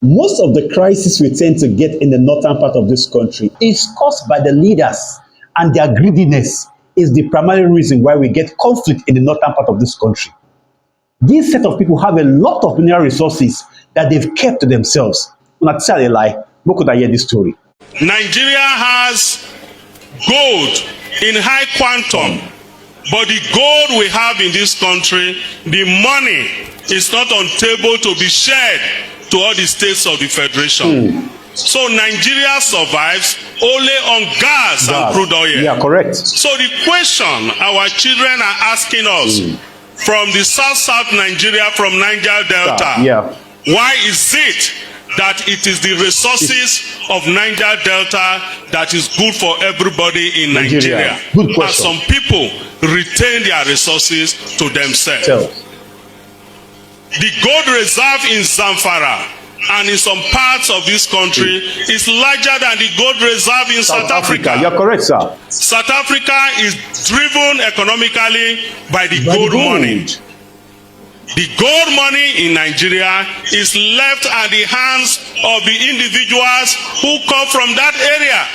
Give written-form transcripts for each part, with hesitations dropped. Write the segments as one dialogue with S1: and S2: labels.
S1: Most of the crisis we tend to get in the northern part of this country is caused by the leaders, and their greediness is the primary reason why we get conflict in the northern part of this country. This set of people have a lot of mineral resources that they've kept to themselves. When I tell a lie, where could I hear this story?
S2: Nigeria has gold in high quantum, but the gold we have in this country, the money is not on table to be shared to all the states of the federation. So Nigeria survives only on gas and crude oil.
S1: Yeah, correct.
S2: So the question our children are asking us from the south Nigeria, from Niger Delta, why is it that it is the resources of Niger Delta that is good for everybody in Nigeria?
S1: Good question.
S2: And some people retain their resources to themselves. The gold reserve in Zamfara and in some parts of this country is larger than the gold reserve in South Africa.
S1: You're correct, sir.
S2: South Africa is driven economically by the gold money. The gold money in Nigeria is left at the hands of the individuals who come from that area.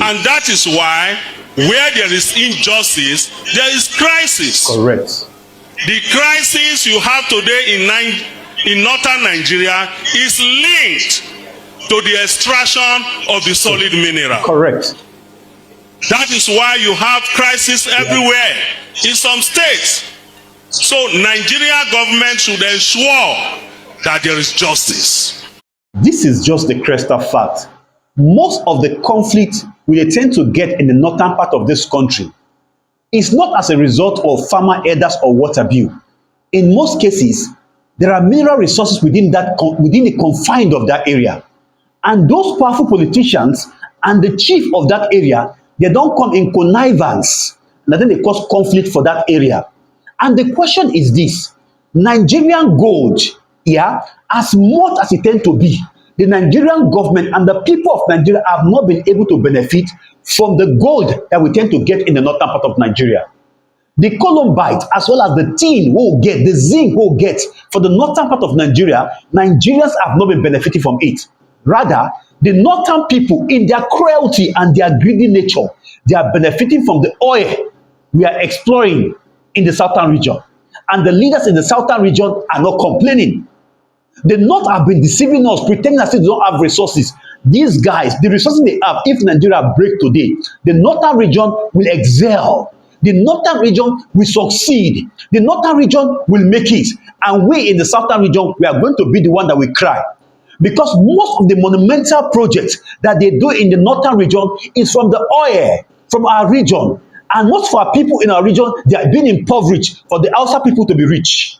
S2: And that is why where there is injustice, there is crisis.
S1: Correct.
S2: The crisis you have today in northern Nigeria is linked to the extraction of the solid mineral.
S1: Correct.
S2: That is why you have crisis everywhere in some states. So Nigeria government should ensure that there is justice.
S1: This is just the crystal fact. Most of the conflict we tend to get in the northern part of this country is not as a result of farmer elders or water bill. In most cases, there are mineral resources within the confines of that area. And those powerful politicians and the chief of that area, they don't come in connivance. And then they cause conflict for that area. And the question is this: Nigerian gold, as much as it tends to be, the Nigerian government and the people of Nigeria have not been able to benefit from the gold that we tend to get in the northern part of Nigeria. The columbite, as well as the tin we'll get, the zinc we'll get for the northern part of Nigeria, Nigerians have not been benefiting from it. Rather, the northern people, in their cruelty and their greedy nature, they are benefiting from the oil we are exploring in the southern region. And the leaders in the southern region are not complaining. The North have been deceiving us, pretending as if they don't have resources. These guys, the resources they have, if Nigeria break today, the northern region will excel. The northern region will succeed. The northern region will make it. And we in the southern region, we are going to be the one that will cry. Because most of the monumental projects that they do in the northern region is from the oil, from our region. And most of our people in our region, they are being impoverished for the outside people to be rich.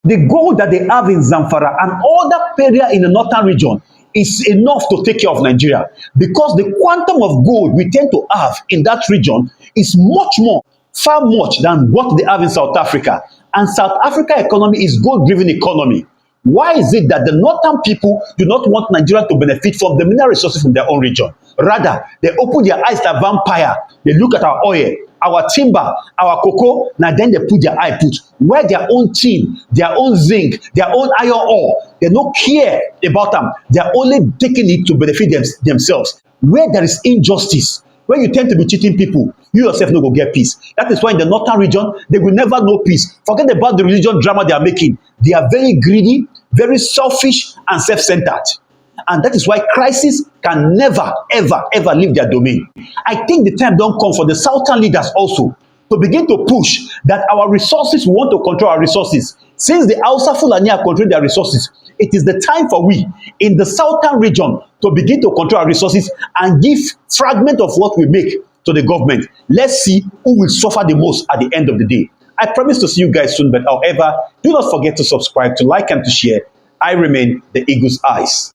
S1: The gold that they have in Zamfara and other area in the northern region is enough to take care of Nigeria, because the quantum of gold we tend to have in that region is much more, far much than what they have in South Africa. And South Africa economy is gold-driven economy. Why is it that the northern people do not want Nigeria to benefit from the mineral resources from their own region? Rather, they open their eyes like vampire. They look at our oil, our timber, our cocoa, now then they put their eye where their own tin, their own zinc, their own iron ore. They don't care about them. They are only taking it to benefit themselves. Where there is injustice, where you tend to be cheating people, you yourself no go get peace. That is why in the northern region, they will never know peace. Forget about the religion drama they are making. They are very greedy, very selfish, and self-centered. And that is why crisis can never, ever, ever leave their domain. I think the time don't come for the southern leaders also to begin to push that our resources, we want to control our resources. Since the Hausa Fulani are controlling their resources, it is the time for we in the southern region to begin to control our resources and give fragment of what we make to the government. Let's see who will suffer the most at the end of the day. I promise to see you guys soon, but however, do not forget to subscribe, to like, and to share. I remain the Eagle's Eyes.